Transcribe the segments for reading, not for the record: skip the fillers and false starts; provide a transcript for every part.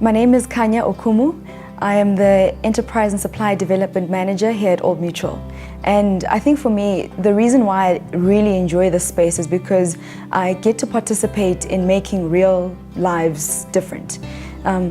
My name is Kanya Okumu. I am the Enterprise and Supply Development Manager here at Old Mutual. And I think for me, the reason why I really enjoy this space is because I get to participate in making real lives different.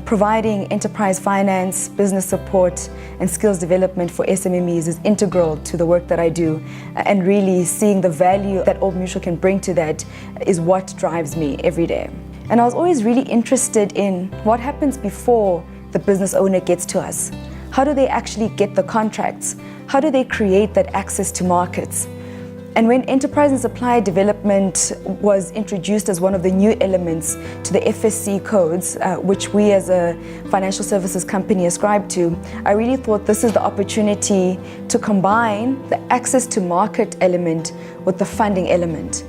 Providing enterprise finance, business support, and skills development for SMMEs is integral to the work that I do. And really seeing the value that Old Mutual can bring to that is what drives me every day. And I was always really interested in what happens before the business owner gets to us. How do they actually get the contracts? How do they create that access to markets? And when enterprise and supply development was introduced as one of the new elements to the FSC codes, which we as a financial services company ascribe to, I really thought this is the opportunity to combine the access to market element with the funding element.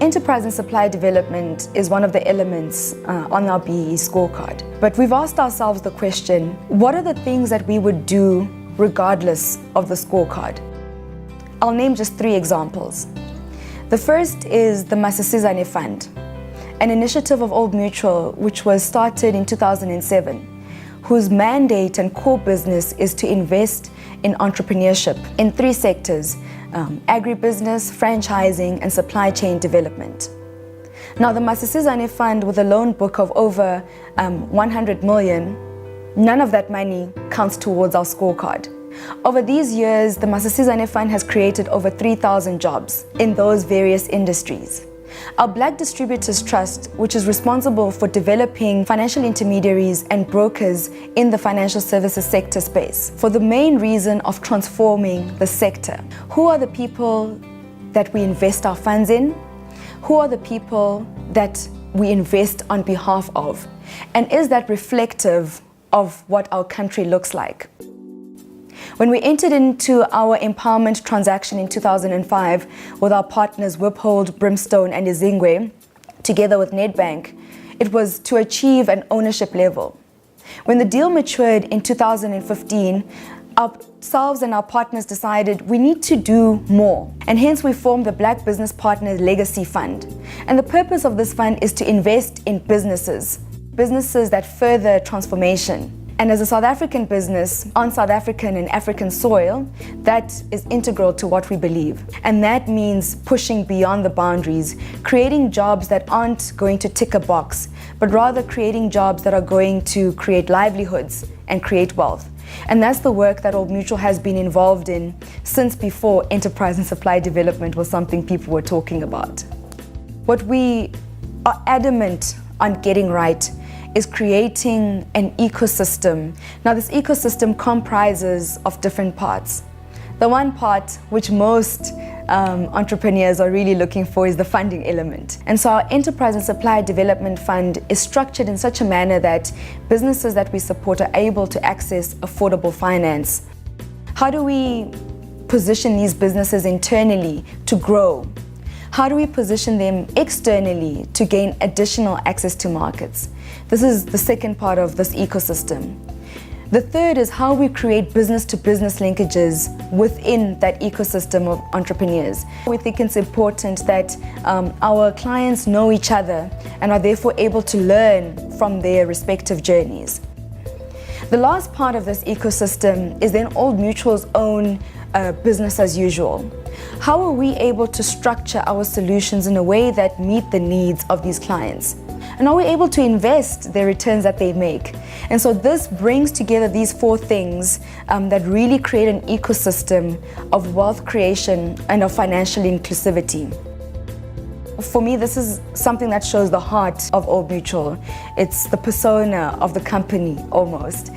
Enterprise and supply development is one of the elements on our BEE scorecard. But we've asked ourselves the question, what are the things that we would do regardless of the scorecard? I'll name just 3 examples. The first is the Masisizane Fund, an initiative of Old Mutual which was started in 2007, whose mandate and core business is to invest in entrepreneurship in 3 sectors: agribusiness, franchising, and supply chain development. Now, the Masisizane Fund, with a loan book of over 100 million, none of that money counts towards our scorecard. Over these years, the Masisizane Fund has created over 3,000 jobs in those various industries. Our Black Distributors Trust, which is responsible for developing financial intermediaries and brokers in the financial services sector space, for the main reason of transforming the sector. Who are the people that we invest our funds in? Who are the people that we invest on behalf of? And is that reflective of what our country looks like? When we entered into our empowerment transaction in 2005 with our partners Wiphold, Brimstone and Izingwe, together with Nedbank, it was to achieve an ownership level. When the deal matured in 2015, ourselves and our partners decided we need to do more, and hence we formed the Black Business Partners Legacy Fund. And the purpose of this fund is to invest in businesses that further transformation. And as a South African business on South African and African soil, that is integral to what we believe. And that means pushing beyond the boundaries, creating jobs that aren't going to tick a box, but rather creating jobs that are going to create livelihoods and create wealth. And that's the work that Old Mutual has been involved in since before enterprise and supply development was something people were talking about. What we are adamant on getting right is creating an ecosystem. Now, this ecosystem comprises of different parts. The one part which most entrepreneurs are really looking for is the funding element. And so our Enterprise and Supply Development Fund is structured in such a manner that businesses that we support are able to access affordable finance. How do we position these businesses internally to grow? How do we position them externally to gain additional access to markets? This is the second part of this ecosystem. The third is how we create business-to-business linkages within that ecosystem of entrepreneurs. We think it's important that our clients know each other and are therefore able to learn from their respective journeys. The last part of this ecosystem is then Old Mutual's own business as usual. How are we able to structure our solutions in a way that meet the needs of these clients? And are we able to invest the returns that they make? And so this brings together these 4 things that really create an ecosystem of wealth creation and of financial inclusivity. For me, this is something that shows the heart of Old Mutual. It's the persona of the company, almost.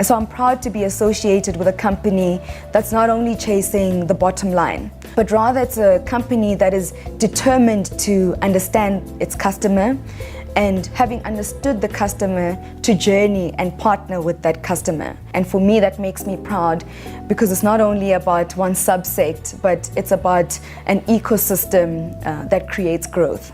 So I'm proud to be associated with a company that's not only chasing the bottom line, but rather it's a company that is determined to understand its customer, and having understood the customer, to journey and partner with that customer. And for me, that makes me proud because it's not only about one subsect, but it's about an ecosystem that creates growth.